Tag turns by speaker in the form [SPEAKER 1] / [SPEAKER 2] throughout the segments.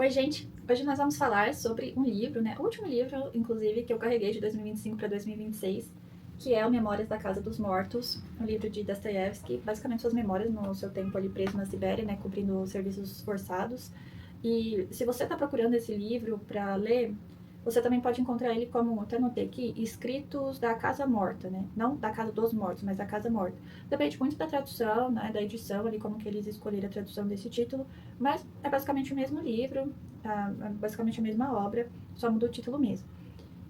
[SPEAKER 1] Oi, gente! Hoje nós vamos falar sobre um livro, né? O último livro, inclusive, que eu carreguei de 2025 para 2026, que é o Memórias da Casa dos Mortos, um livro de Dostoiévski, basicamente suas memórias no seu tempo ali preso na Sibéria, né? Cumprindo serviços forçados. E se você está procurando esse livro para ler, você também pode encontrar ele como, até anotei aqui, Escritos da Casa Morta, né? Não da Casa dos Mortos, mas da Casa Morta. Depende muito da tradução, né? Da edição ali, como que eles escolheram a tradução desse título, mas é basicamente o mesmo livro, é basicamente a mesma obra, só muda o título mesmo.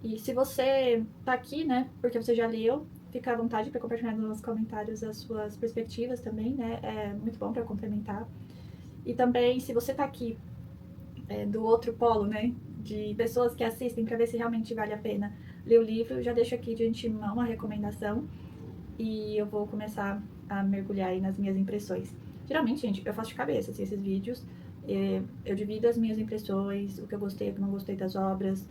[SPEAKER 1] E se você tá aqui, né, porque você já leu, fica à vontade para compartilhar nos comentários as suas perspectivas também, né? É muito bom para complementar. E também, se você tá aqui do outro polo, né, de pessoas que assistem para ver se realmente vale a pena ler o livro, já deixo aqui de antemão uma recomendação e eu vou começar a mergulhar aí nas minhas impressões. Geralmente, gente, eu faço de cabeça assim, esses vídeos, eu divido as minhas impressões, o que eu gostei, o que não gostei das obras,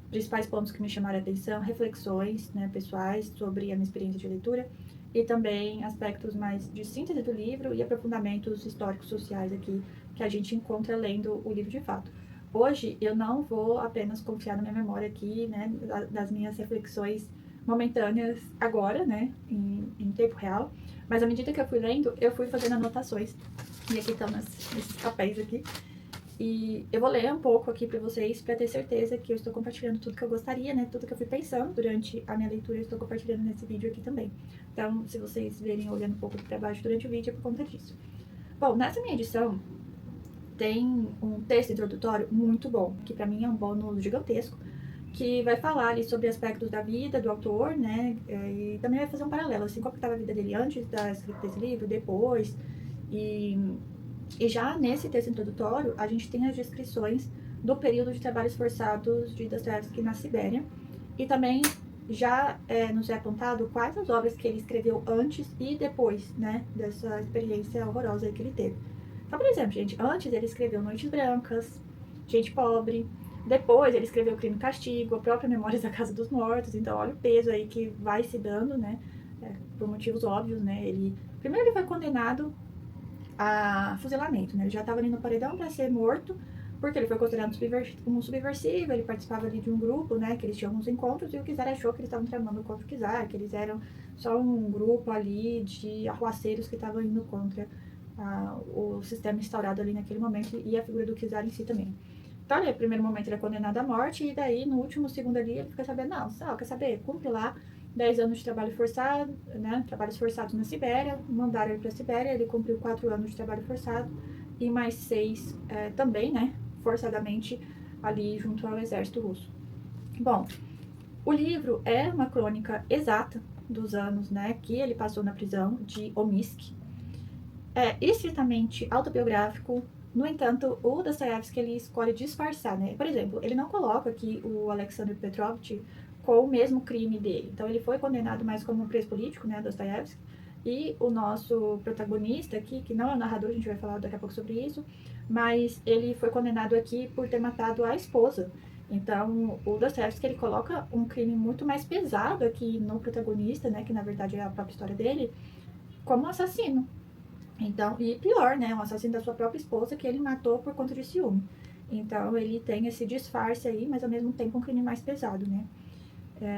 [SPEAKER 1] principais pontos que me chamaram a atenção, reflexões, né, pessoais sobre a minha experiência de leitura e também aspectos mais de síntese do livro e aprofundamentos históricos sociais aqui que a gente encontra lendo o livro de fato. Hoje eu não vou apenas confiar na minha memória aqui, né, das minhas reflexões momentâneas agora, né, em tempo real, mas à medida que eu fui lendo, eu fui fazendo anotações. E aqui estão esses papéis aqui. E eu vou ler um pouco aqui para vocês, para ter certeza que eu estou compartilhando tudo que eu gostaria, né? Tudo que eu fui pensando durante a minha leitura, eu estou compartilhando nesse vídeo aqui também. Então, se vocês verem olhando um pouco aqui para baixo durante o vídeo, é por conta disso. Bom, nessa minha edição, tem um texto introdutório muito bom, que para mim é um bônus gigantesco, que vai falar ali sobre aspectos da vida do autor, né? E também vai fazer um paralelo, assim, como estava a vida dele antes da escrita desse livro, depois, e e já nesse texto introdutório, a gente tem as descrições do período de trabalhos forçados de Dostoiévski na Sibéria. E também já nos é apontado quais as obras que ele escreveu antes e depois, né, dessa experiência horrorosa que ele teve. Então, por exemplo, gente, antes ele escreveu Noites Brancas, Gente Pobre, depois ele escreveu Crime e Castigo, a própria Memórias da Casa dos Mortos. Então, olha o peso aí que vai se dando, né, por motivos óbvios, né. Primeiro ele foi condenado a fuzilamento, né? Ele já estava ali no paredão para ser morto, porque ele foi considerado um subversivo, ele participava ali de um grupo, né, que eles tinham uns encontros, e o Kizar achou que eles estavam tramando contra o Kizar, que eles eram só um grupo ali de arruaceiros que estavam indo contra o sistema instaurado ali naquele momento, e a figura do Kizar em si também. Então, ali, no primeiro momento ele é condenado à morte, e daí, no último segundo ali, ele fica sabendo, não, quer saber, cumpre lá 10 anos de trabalho forçado, né, trabalhos forçados na Sibéria, mandaram ele para a Sibéria, ele cumpriu 4 anos de trabalho forçado, e mais 6 também, né, forçadamente, ali junto ao exército russo. Bom, o livro é uma crônica exata dos anos, né, que ele passou na prisão de Omsk. É estritamente autobiográfico. No entanto, o Dostoiévski ele escolhe disfarçar, né? Por exemplo, ele não coloca aqui o Alexander Petrovich com o mesmo crime dele. Então, ele foi condenado mais como um preso político, né, Dostoiévski. E o nosso protagonista aqui, que não é o narrador, a gente vai falar daqui a pouco sobre isso, mas ele foi condenado aqui por ter matado a esposa. Então, o Dostoiévski ele coloca um crime muito mais pesado aqui no protagonista, né, que na verdade é a própria história dele, como um assassino. Então, e pior, né? Um assassino da sua própria esposa que ele matou por conta de ciúme. Então, ele tem esse disfarce aí, mas ao mesmo tempo um crime mais pesado, né?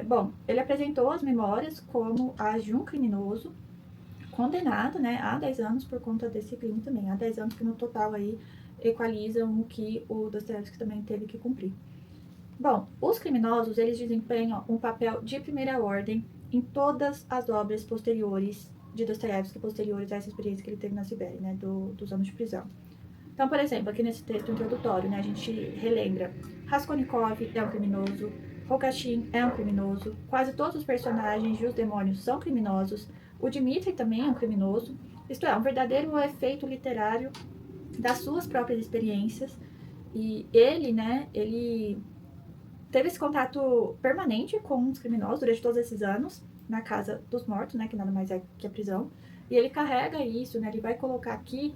[SPEAKER 1] Bom, ele apresentou as memórias como as de um criminoso condenado, né, a 10 anos por conta desse crime também. Há 10 anos que no total aí equalizam o que o Dostoiévski também teve que cumprir. Bom, os criminosos, eles desempenham um papel de primeira ordem em todas as obras posteriores de Dostoiévski, posteriores a essa experiência que ele teve na Sibéria, né, dos anos de prisão. Então, por exemplo, aqui nesse texto introdutório, né, a gente relembra Raskolnikov é um criminoso, Rokachin é um criminoso, quase todos os personagens de Os Demônios são criminosos, o Dmitri também é um criminoso, isto é, um verdadeiro efeito literário das suas próprias experiências, e ele, né, ele teve esse contato permanente com os criminosos durante todos esses anos, na Casa dos Mortos, né, que nada mais é que a prisão, e ele carrega isso, né, ele vai colocar aqui,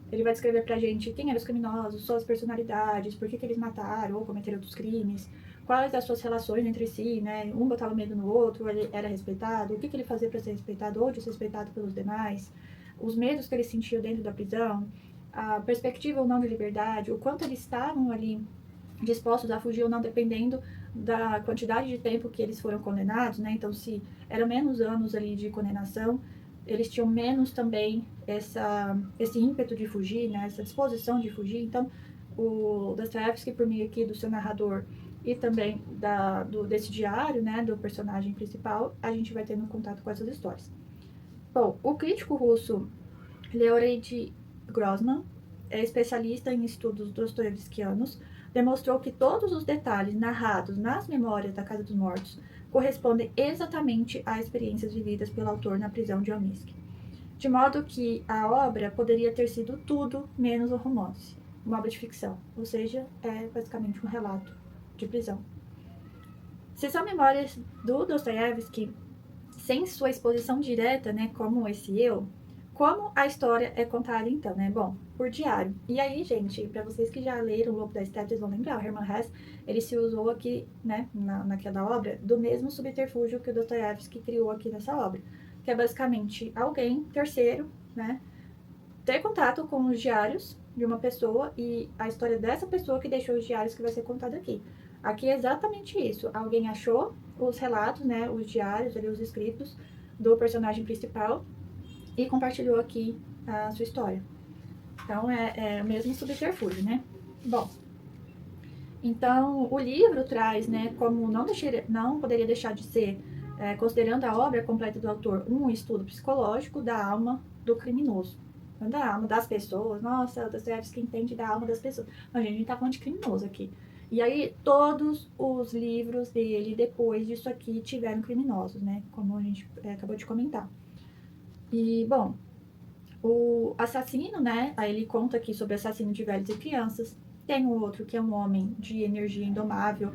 [SPEAKER 1] ele vai descrever pra gente quem eram os criminosos, suas personalidades, por que eles mataram ou cometeram outros crimes, quais as suas relações entre si, né, um botava medo no outro, ele era respeitado, o que ele fazia para ser respeitado ou desrespeitado pelos demais, os medos que ele sentiu dentro da prisão, a perspectiva ou não de liberdade, o quanto eles estavam ali dispostos a fugir ou não, dependendo da quantidade de tempo que eles foram condenados, né? Então, se eram menos anos ali de condenação, eles tinham menos também esse ímpeto de fugir, né? Essa disposição de fugir. Então, o Dostoiévski, por meio aqui do seu narrador e também desse diário, né, do personagem principal, a gente vai tendo contato com essas histórias. Bom, o crítico russo Leonid Grossman, é especialista em estudos dostoiévskianos, demonstrou que todos os detalhes narrados nas memórias da Casa dos Mortos correspondem exatamente a experiências vividas pelo autor na prisão de Alnisk. De modo que a obra poderia ter sido tudo menos um romance, uma obra de ficção, ou seja, é basicamente um relato de prisão. Se são memórias do Dostoiévski, sem sua exposição direta, né, como esse eu, como a história é contada então, né? Bom, por diário. E aí, gente, para vocês que já leram O Lobo da Steppe, vocês vão lembrar, o Hermann Hesse, ele se usou aqui, né, naquela obra, do mesmo subterfúgio que o Dostoiévski criou aqui nessa obra, que é basicamente alguém, terceiro, né, ter contato com os diários de uma pessoa e a história dessa pessoa que deixou os diários que vai ser contada aqui. Aqui é exatamente isso. Alguém achou os relatos, né, os diários, ali, os escritos do personagem principal e compartilhou aqui a sua história. Então, é o mesmo subterfúgio, né? Bom, então, o livro traz, né, como não poderia deixar de ser, considerando a obra completa do autor, um estudo psicológico da alma do criminoso. Não da alma das pessoas. Nossa, o Dostoiévski entende da alma das pessoas. Mas, gente, a gente tá falando de criminoso aqui. E aí, todos os livros dele, depois disso aqui, tiveram criminosos, né? Como a gente acabou de comentar. E, bom, o assassino, né? Aí ele conta aqui sobre assassino de velhos e crianças. Tem o outro que é um homem de energia indomável.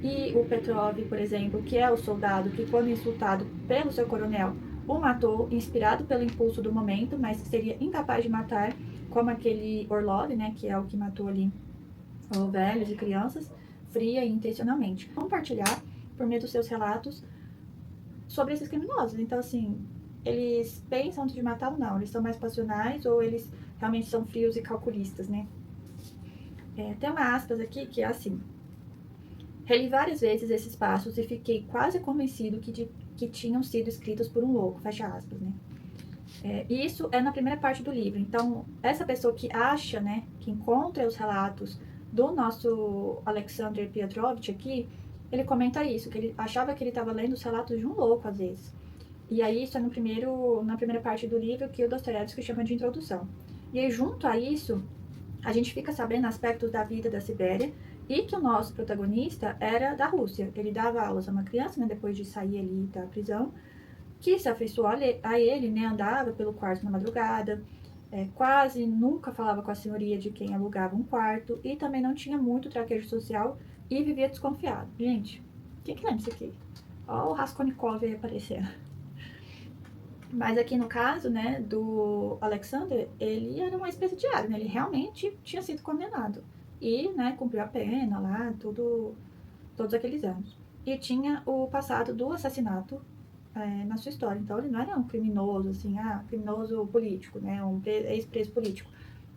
[SPEAKER 1] E o Petrov, por exemplo, que é o soldado que, quando insultado pelo seu coronel, o matou, inspirado pelo impulso do momento, mas que seria incapaz de matar, como aquele Orlov, né? Que é o que matou ali os velhos e crianças, fria e intencionalmente. Compartilhar, por meio dos seus relatos, sobre esses criminosos. Então, assim, eles pensam antes de matar ou não, eles são mais passionais ou eles realmente são frios e calculistas, né? Tem uma aspas aqui que é assim: reli várias vezes esses passos e fiquei quase convencido que tinham sido escritos por um louco, fecha aspas, né? E isso é na primeira parte do livro. Então, essa pessoa que acha, né, que encontra os relatos do nosso Alexander Piotrovich aqui, ele comenta isso, que ele achava que ele estava lendo os relatos de um louco, às vezes. E aí, isso é na primeira parte do livro, que o Dostoiévski chama de introdução. E aí, junto a isso, a gente fica sabendo aspectos da vida da Sibéria e que o nosso protagonista era da Rússia. Ele dava aulas a uma criança, né, depois de sair ali da prisão, que se afeiçoou a ele, né, andava pelo quarto na madrugada, quase nunca falava com a senhoria de quem alugava um quarto e também não tinha muito traquejo social e vivia desconfiado. Gente, quem que lembra isso aqui? Ó o Raskolnikov aí aparecendo. Mas aqui no caso, né, do Alexander, ele era uma espécie de área, né? Ele realmente tinha sido condenado. E, né, cumpriu a pena lá, todos aqueles anos. E tinha o passado do assassinato na sua história. Então, ele não era um criminoso, assim, criminoso político, né? Um ex-preso político.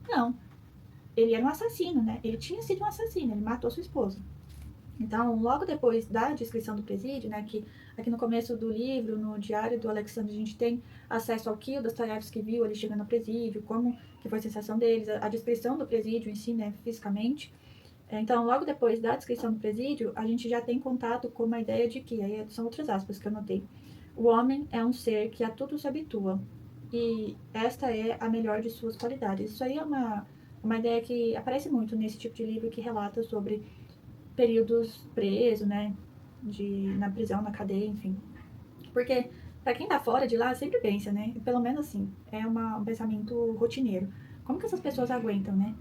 [SPEAKER 1] Não. Ele era um assassino, né? Ele tinha sido um assassino, ele matou sua esposa. Então, logo depois da descrição do presídio, né, que aqui no começo do livro, no diário do Alexandre, a gente tem acesso ao que o Dostoiévski viu ele chegando ao presídio, como que foi a sensação deles, a descrição do presídio em si, né, fisicamente. Então, logo depois da descrição do presídio, a gente já tem contato com uma ideia de que, aí são outras aspas que eu notei, o homem é um ser que a tudo se habitua, e esta é a melhor de suas qualidades. Isso aí é uma ideia que aparece muito nesse tipo de livro que relata sobre períodos preso, né, na prisão, na cadeia, enfim. Porque, pra quem tá fora de lá, sempre pensa, né, pelo menos assim, é um pensamento rotineiro. Como que essas pessoas aguentam, né?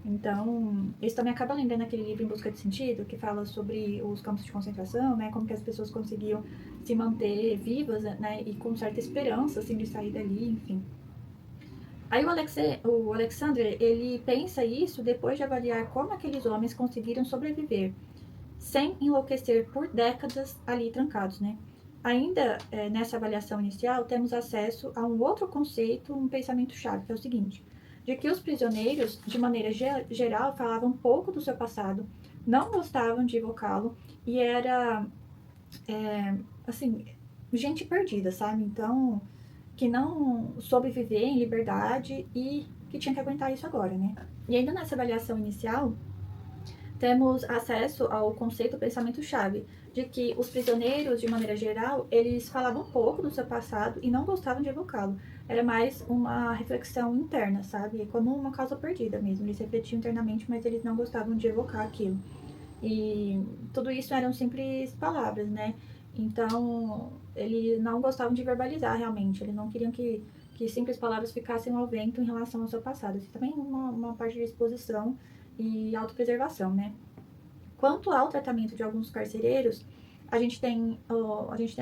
[SPEAKER 1] Então, isso também acaba lembrando aquele livro Em Busca de Sentido, que fala sobre os campos de concentração, né, como que as pessoas conseguiam se manter vivas, né, e com certa esperança, assim, de sair dali, enfim. Aí o Alexander, ele pensa isso depois de avaliar como aqueles homens conseguiram sobreviver, sem enlouquecer por décadas ali trancados, né? Ainda nessa avaliação inicial, temos acesso a um outro conceito, um pensamento-chave, que é o seguinte: de que os prisioneiros, de maneira geral, falavam pouco do seu passado, não gostavam de evocá-lo e era, assim, gente perdida, sabe? Então, que não soube viver em liberdade e que tinha que aguentar isso agora, né? E ainda nessa avaliação inicial, temos acesso ao conceito pensamento-chave, de que os prisioneiros, de maneira geral, eles falavam pouco do seu passado e não gostavam de evocá-lo. Era mais uma reflexão interna, sabe? É como uma causa perdida mesmo. Eles refletiam internamente, mas eles não gostavam de evocar aquilo. E tudo isso eram simples palavras, né? Então, eles não gostavam de verbalizar realmente. Eles não queriam que simples palavras ficassem ao vento em relação ao seu passado. Isso também é uma parte de exposição e autopreservação, né? Quanto ao tratamento de alguns carcereiros, a gente tem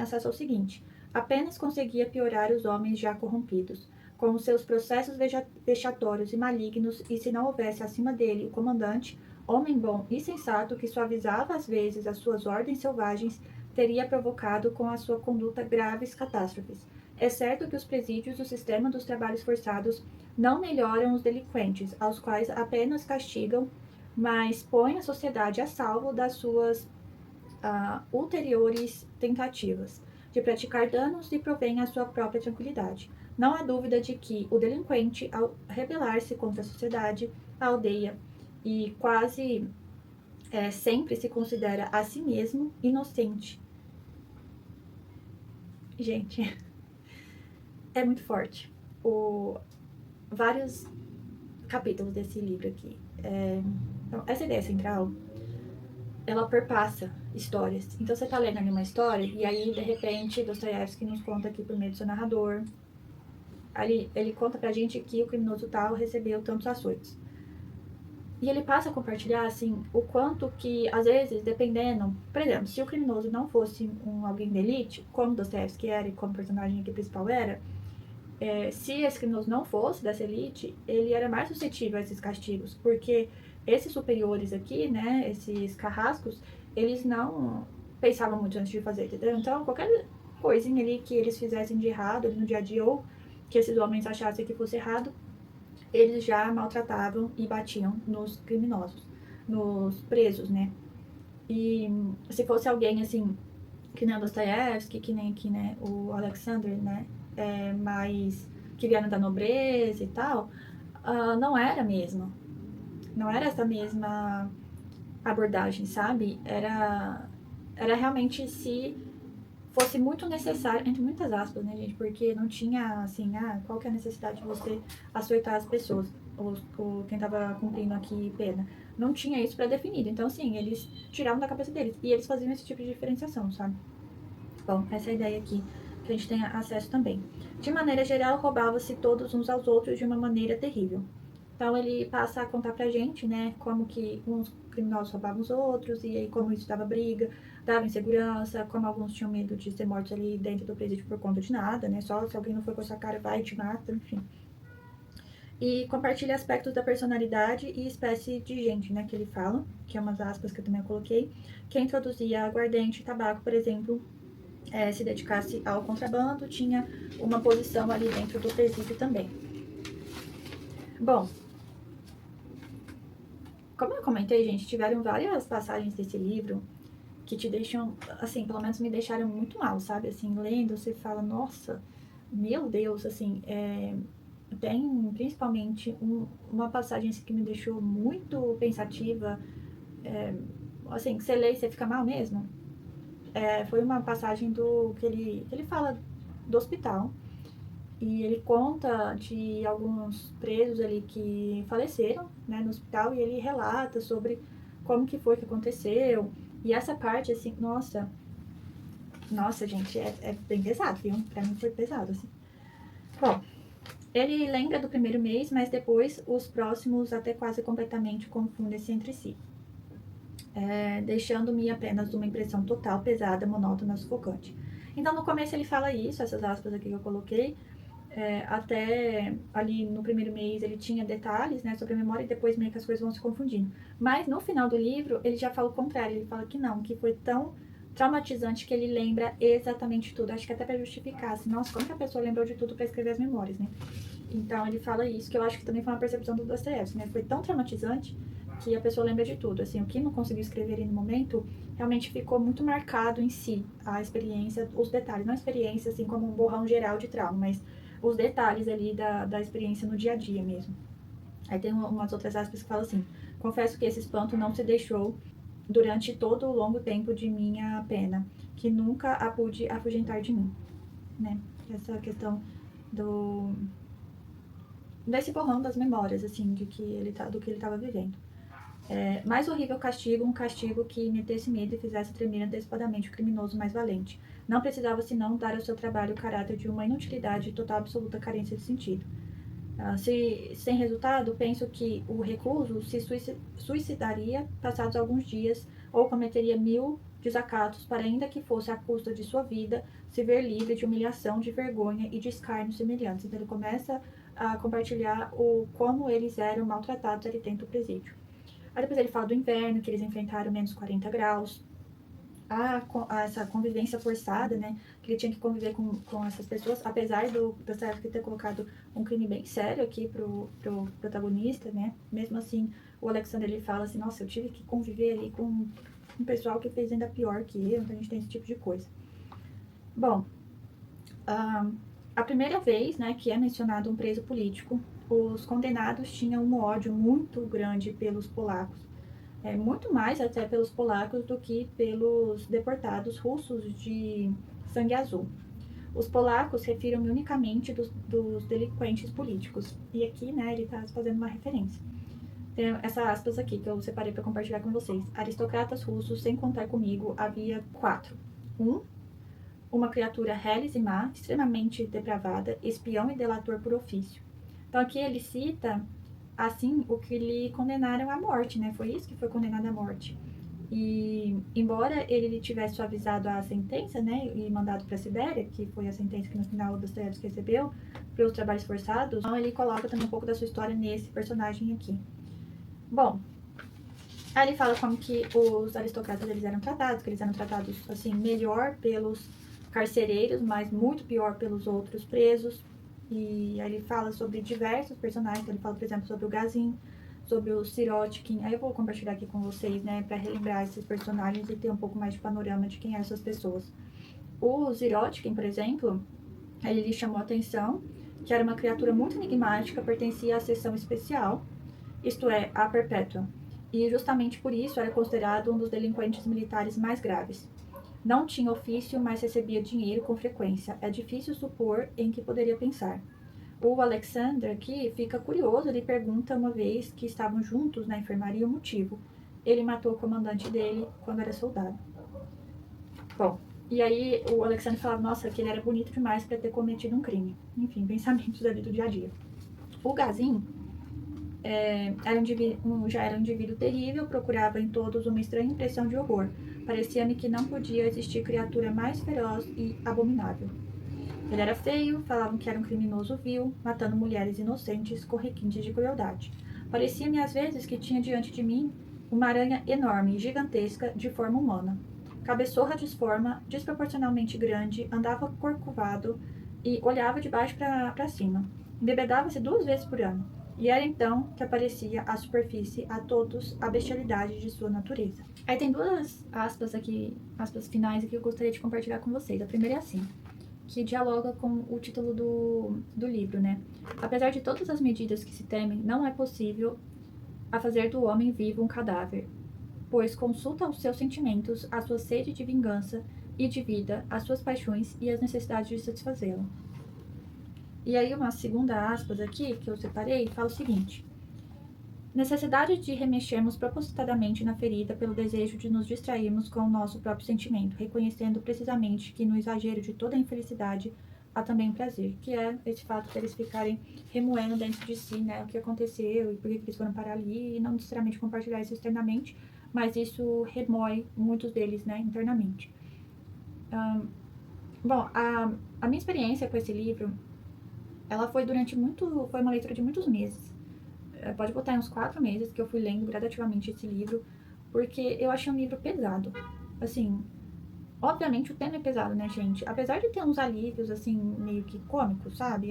[SPEAKER 1] acesso ao seguinte: apenas conseguia piorar os homens já corrompidos, com os seus processos vexatórios e malignos, e se não houvesse acima dele o comandante, homem bom e sensato, que suavizava às vezes as suas ordens selvagens, teria provocado com a sua conduta graves catástrofes. É certo que os presídios do sistema dos trabalhos forçados não melhoram os delinquentes, aos quais apenas castigam, mas põe a sociedade a salvo das suas ulteriores tentativas de praticar danos e provém a sua própria tranquilidade. Não há dúvida de que o delinquente, ao rebelar-se contra a sociedade, a aldeia e quase sempre se considera a si mesmo inocente. Gente, é muito forte. Vários capítulos desse livro aqui. Então, essa ideia central, ela perpassa histórias. Então, você tá lendo ali uma história, e aí, de repente, Dostoiévski nos conta aqui por meio do seu narrador. Ali, ele conta pra gente que o criminoso tal recebeu tantos açoites. E ele passa a compartilhar, assim, o quanto que, às vezes, dependendo... Por exemplo, se o criminoso não fosse alguém de elite, como Dostoiévski era e como o personagem aqui principal era, se esse criminoso não fosse dessa elite, ele era mais suscetível a esses castigos, porque esses superiores aqui, né, esses carrascos, eles não pensavam muito antes de fazer, entendeu? Então, qualquer coisinha ali que eles fizessem de errado ali no dia a dia, ou que esses homens achassem que fosse errado, eles já maltratavam e batiam nos criminosos, nos presos, né? E se fosse alguém, assim, que nem o Dostoiévski, que nem aqui, né, o Alexander, né, mais que vieram da nobreza e tal, não era mesmo. Não era essa mesma abordagem, sabe? Era realmente se fosse muito necessário, entre muitas aspas, né, gente? Porque não tinha, assim, qual que é a necessidade de você açoitar as pessoas, ou quem tava cumprindo aqui pena. Não tinha isso pré-definido. Então, assim, eles tiravam da cabeça deles. E eles faziam esse tipo de diferenciação, sabe? Bom, essa é a ideia aqui, que a gente tem acesso também. De maneira geral, roubava-se todos uns aos outros de uma maneira terrível. Então ele passa a contar pra gente, né, como que uns criminosos roubavam os outros, e aí como isso dava briga, dava insegurança, como alguns tinham medo de ser mortos ali dentro do presídio por conta de nada, né, só se alguém não for com a sua cara, vai e te mata, enfim. E compartilha aspectos da personalidade e espécie de gente, né, que ele fala, que é umas aspas que eu também coloquei, que introduzia aguardente e tabaco, por exemplo, se dedicasse ao contrabando, tinha uma posição ali dentro do presídio também. Bom, como eu comentei, gente, tiveram várias passagens desse livro que te deixam, assim, pelo menos me deixaram muito mal, sabe? Assim, lendo, você fala, nossa, meu Deus, assim, tem principalmente uma passagem assim, que me deixou muito pensativa, assim, que você lê e você fica mal mesmo. Foi uma passagem que ele fala do hospital, e ele conta de alguns presos ali que faleceram, né, no hospital, e ele relata sobre como que foi que aconteceu. E essa parte, assim, nossa, gente, é bem pesado, viu? Pra mim foi pesado, assim. Bom, ele lembra do primeiro mês, mas depois os próximos até quase completamente confundem-se entre si, deixando-me apenas uma impressão total, pesada, monótona, sufocante. Então, no começo ele fala isso, essas aspas aqui que eu coloquei, até ali no primeiro mês ele tinha detalhes, né, sobre a memória, e depois meio que as coisas vão se confundindo. Mas no final do livro ele já fala o contrário, ele fala que não, que foi tão traumatizante que ele lembra exatamente tudo. Acho que até para justificar, assim, nossa, como que a pessoa lembrou de tudo para escrever as memórias, né? Então ele fala isso, que eu acho que também foi uma percepção do Dostoiévski, né? Foi tão traumatizante que a pessoa lembra de tudo. Assim, o que não conseguiu escrever ali no momento realmente ficou muito marcado em si, a experiência, os detalhes, não a experiência assim como um borrão geral de trauma, mas os detalhes ali da experiência no dia a dia mesmo. Aí tem umas outras aspas que falam assim: confesso que esse espanto não se deixou durante todo o longo tempo de minha pena, que nunca a pude afugentar de mim, né? Essa questão do desse borrão das memórias, assim, de que do que ele estava vivendo. Mais horrível castigo, um castigo que metesse medo e fizesse tremer antecipadamente o criminoso mais valente. Não precisava senão dar ao seu trabalho o caráter de uma inutilidade e total absoluta carência de sentido. Se sem resultado, penso que o recluso se suicidaria passados alguns dias ou cometeria 1000 desacatos para, ainda que fosse à custa de sua vida, se ver livre de humilhação, de vergonha e de escárnio semelhantes. Então ele começa a compartilhar como eles eram maltratados ali dentro do presídio. Aí depois ele fala do inverno, que eles enfrentaram menos 40 graus, essa convivência forçada, né? Que ele tinha que conviver com essas pessoas, apesar do Dostoiévski ter colocado um crime bem sério aqui pro protagonista, né? Mesmo assim, o Alexander ele fala assim, nossa, eu tive que conviver ali com um pessoal que fez ainda pior que eu, então a gente tem esse tipo de coisa. Bom, a primeira vez, né, que é mencionado um preso político, os condenados tinham um ódio muito grande pelos polacos. Muito mais até pelos polacos do que pelos deportados russos de sangue azul. Os polacos refirem unicamente dos delinquentes políticos. E aqui, né, ele está fazendo uma referência. Tem essa aspas aqui que eu separei para compartilhar com vocês. Aristocratas russos, sem contar comigo, havia 4. Uma criatura reles e má, extremamente depravada, espião e delator por ofício. Então aqui ele cita assim o que lhe condenaram à morte, né? Foi isso que foi condenado à morte. E embora ele tivesse suavizado a sentença, né, e mandado para a Sibéria, que foi a sentença que no final o Dostoiévski recebeu pelos trabalhos forçados, então ele coloca também um pouco da sua história nesse personagem aqui. Bom, aí ele fala como que os aristocratas eles eram tratados, que eles eram tratados assim melhor pelos carcereiros, mas muito pior pelos outros presos. E aí ele fala sobre diversos personagens, ele fala, por exemplo, sobre o Gazin, sobre o Sirotkin. Aí eu vou compartilhar aqui com vocês, né, para relembrar esses personagens e ter um pouco mais de panorama de quem eram essas pessoas. O Sirotkin, por exemplo, ele lhe chamou a atenção que era uma criatura muito enigmática, pertencia à seção especial, isto é, à Perpétua, e justamente por isso era considerado um dos delinquentes militares mais graves. Não tinha ofício, mas recebia dinheiro com frequência. É difícil supor em que poderia pensar. O Alexander aqui fica curioso, ele pergunta uma vez que estavam juntos na enfermaria o motivo. Ele matou o comandante dele quando era soldado. Bom, e aí o Alexander falava, nossa, que ele era bonito demais para ter cometido um crime. Enfim, pensamentos ali do dia a dia. O Gazin já era um indivíduo terrível, procurava em todos uma estranha impressão de horror. Parecia-me que não podia existir criatura mais feroz e abominável. Ele era feio, falavam que era um criminoso vil, matando mulheres inocentes com requintes de crueldade. Parecia-me às vezes que tinha diante de mim uma aranha enorme, gigantesca, de forma humana. Cabeçorra disforma, desproporcionalmente grande, andava corcovado e olhava de baixo para cima. Embebedava-se 2 vezes por ano. E era então que aparecia à superfície a todos a bestialidade de sua natureza. Aí tem 2 aspas aqui, aspas finais aqui que eu gostaria de compartilhar com vocês. A primeira é assim, que dialoga com o título do livro, né? Apesar de todas as medidas que se temem, não é possível a fazer do homem vivo um cadáver, pois consulta os seus sentimentos, a sua sede de vingança e de vida, as suas paixões e as necessidades de satisfazê-la. E aí uma segunda aspas aqui, que eu separei, fala o seguinte: necessidade de remexermos propositadamente na ferida pelo desejo de nos distrairmos com o nosso próprio sentimento, reconhecendo precisamente que no exagero de toda a infelicidade há também um prazer, que é esse fato de eles ficarem remoendo dentro de si, né, o que aconteceu e por que eles foram parar ali, e não necessariamente compartilhar isso externamente, mas isso remói muitos deles, né, internamente. Bom, a minha experiência com esse livro, ela foi foi uma leitura de muitos meses. Pode botar em uns 4 meses que eu fui lendo gradativamente esse livro, porque eu achei um livro pesado. Assim, obviamente o tema é pesado, né, gente? Apesar de ter uns alívios, assim, meio que cômicos, sabe?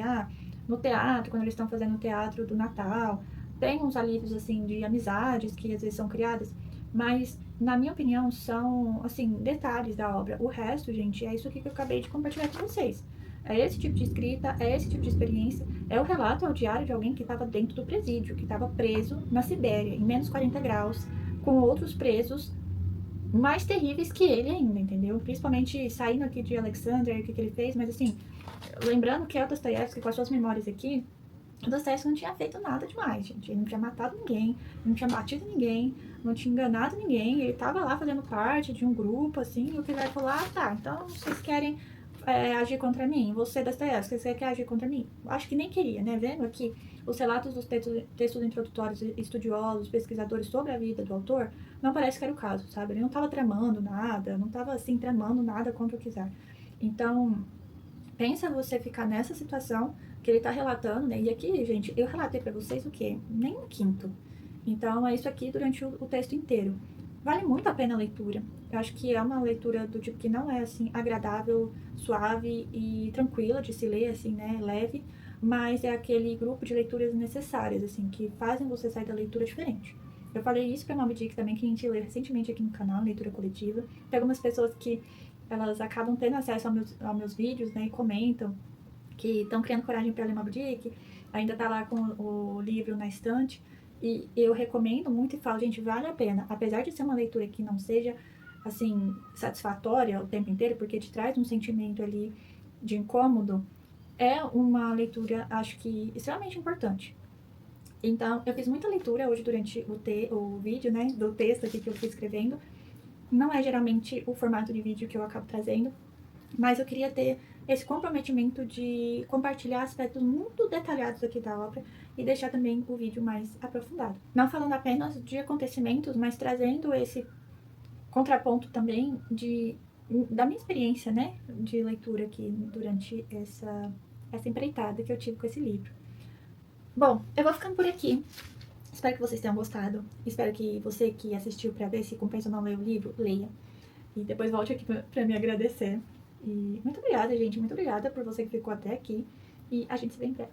[SPEAKER 1] no teatro, quando eles estão fazendo o teatro do Natal. Tem uns alívios, assim, de amizades que às vezes são criadas, mas, na minha opinião, são, assim, detalhes da obra. O resto, gente, é isso aqui que eu acabei de compartilhar com vocês. É esse tipo de escrita, é esse tipo de experiência, é o relato, é o diário de alguém que estava dentro do presídio, que estava preso na Sibéria, em menos 40 graus, com outros presos mais terríveis que ele ainda, entendeu? Principalmente saindo aqui de Alexander, o que ele fez, mas assim, lembrando que é o Dostoiévski, com as suas memórias aqui, o Dostoiévski não tinha feito nada demais, gente. Ele não tinha matado ninguém, não tinha batido ninguém, não tinha enganado ninguém. Ele tava lá fazendo parte de um grupo, assim, e o que vai falar, tá, então vocês querem agir contra mim? Você, Dostoiévski, você quer agir contra mim? Acho que nem queria, né? Vendo aqui os relatos dos textos introdutórios estudiosos, pesquisadores sobre a vida do autor, não parece que era o caso, sabe? Ele não tava tramando nada, não tava, assim, tramando nada contra o Kizar. Então, pensa você ficar nessa situação que ele tá relatando, né? E aqui, gente, eu relatei pra vocês o quê? Nem um quinto. Então, é isso aqui durante o texto inteiro. Vale muito a pena a leitura. Eu acho que é uma leitura do tipo que não é, assim, agradável, suave e tranquila de se ler, assim, né? Leve. Mas é aquele grupo de leituras necessárias, assim, que fazem você sair da leitura diferente. Eu falei isso pra Moby Dick também, que a gente lê recentemente aqui no canal, leitura coletiva. Tem algumas pessoas que elas acabam tendo acesso aos meus vídeos, né, e comentam que estão criando coragem para ler Moby Dick, ainda tá lá com o livro na estante, e eu recomendo muito e falo, gente, vale a pena, apesar de ser uma leitura que não seja, assim, satisfatória o tempo inteiro, porque te traz um sentimento ali de incômodo, é uma leitura, acho que, extremamente importante. Então, eu fiz muita leitura hoje durante o vídeo, né, do texto aqui que eu fui escrevendo. Não é geralmente o formato de vídeo que eu acabo trazendo, mas eu queria ter esse comprometimento de compartilhar aspectos muito detalhados aqui da obra e deixar também o vídeo mais aprofundado. Não falando apenas de acontecimentos, mas trazendo esse contraponto também da minha experiência, né, de leitura aqui durante essa empreitada que eu tive com esse livro. Bom, eu vou ficando por aqui. Espero que vocês tenham gostado. Espero que você que assistiu para ver se compensa ou não ler o livro, leia. E depois volte aqui pra me agradecer. E muito obrigada, gente. Muito obrigada por você que ficou até aqui. E a gente se vê em breve.